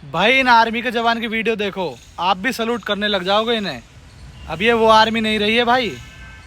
भाई इन आर्मी के जवान की वीडियो देखो, आप भी सलूट करने लग जाओगे इन्हें। अब ये वो आर्मी नहीं रही है भाई।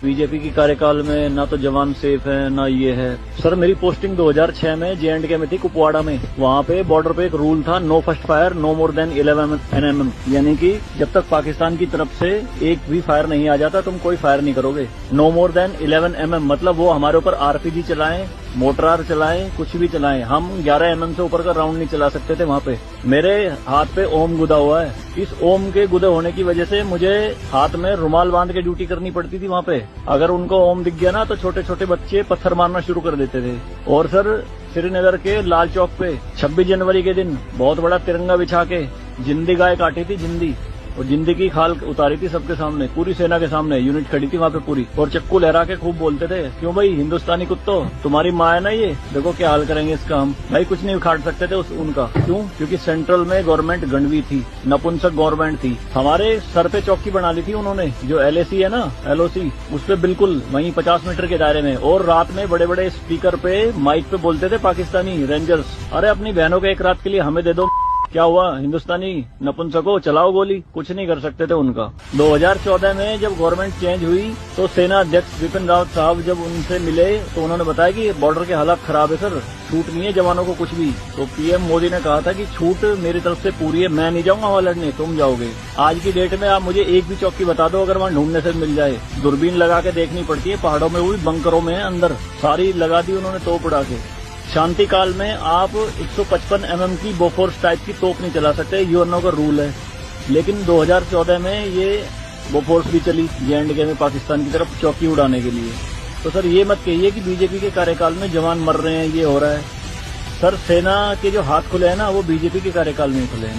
बीजेपी की कार्यकाल में ना तो जवान सेफ है ना ये है। सर मेरी पोस्टिंग 2006 में JNK में थी, कुपवाड़ा में। वहाँ पे बॉर्डर पे एक रूल था, no first fire no more than 11 NM, यानी कि जब तक पाकिस्तान की तरफ से एक भी फायर नहीं आ जाता तुम कोई फायर नहीं करोगे। नो मोर देन 11 MM मतलब वो हमारे ऊपर RPG चलाएं, मोटरार चलाएं, कुछ भी चलाएं, हम 11 MM से ऊपर का राउंड नहीं चला सकते थे वहाँ पे। मेरे हाथ पे ओम गुदा हुआ है। इस ओम के गुदे होने की वजह से मुझे हाथ में रुमाल बांध के ड्यूटी करनी पड़ती थी वहाँ पे। अगर उनको ओम दिख गया ना तो छोटे छोटे बच्चे पत्थर मारना शुरू कर देते थे। और सर श्रीनगर के लाल चौक पे 26 जनवरी के दिन बहुत बड़ा तिरंगा बिछा के जिंदी गाय काटी थी, जिंदी, और जिंदी की खाल उतारी थी सबके सामने, पूरी सेना के सामने यूनिट खड़ी थी वहाँ पे पूरी, और चक्कू लहरा के खूब बोलते थे, क्यों भाई हिंदुस्तानी कुत्तो, तुम्हारी माँ है ना ये, देखो क्या हाल करेंगे इसका हम। भाई कुछ नहीं उखाड़ सकते थे उनका। क्यों? क्योंकि सेंट्रल में गवर्नमेंट गंडवी थी, नपुंसक गवर्नमेंट थी। हमारे सर पे चौकी बना ली थी उन्होंने, जो LAC है ना, LOC, उस पे बिल्कुल वहीं 50 मीटर के दायरे में। और रात में बड़े बड़े स्पीकर पे माइक पे बोलते थे पाकिस्तानी रेंजर्स, अरे अपनी बहनों के एक रात के लिए हमें दे दो, क्या हुआ हिंदुस्तानी नपुंसको, चलाओ गोली। कुछ नहीं कर सकते थे उनका। 2014 में जब गवर्नमेंट चेंज हुई तो सेना अध्यक्ष बिपिन रावत साहब जब उनसे मिले तो उन्होंने बताया कि बॉर्डर के हालात खराब है सर, छूट नहीं है जवानों को कुछ भी। तो PM मोदी ने कहा था कि छूट मेरी तरफ से पूरी है, मैं नहीं जाऊंगा वहां लड़ने, तुम जाओगे। आज की डेट में आप मुझे एक भी चौकी बता दो अगर वहां ढूंढने से मिल जाए। दूरबीन लगा के देखनी पड़ती है, पहाड़ों में भी बंकरों में अंदर सारी लगा दी उन्होंने तोप उड़ा के। शांति काल में आप 155 mm की बोफोर्स टाइप की तोप नहीं चला सकते, UNO का रूल है। लेकिन 2014 में ये बोफोर्स भी चली JNK में पाकिस्तान की तरफ चौकी उड़ाने के लिए। तो सर ये मत कहिए कि बीजेपी के कार्यकाल में जवान मर रहे हैं, ये हो रहा है। सर सेना के जो हाथ खुले हैं ना वो बीजेपी के कार्यकाल में खुले हैं।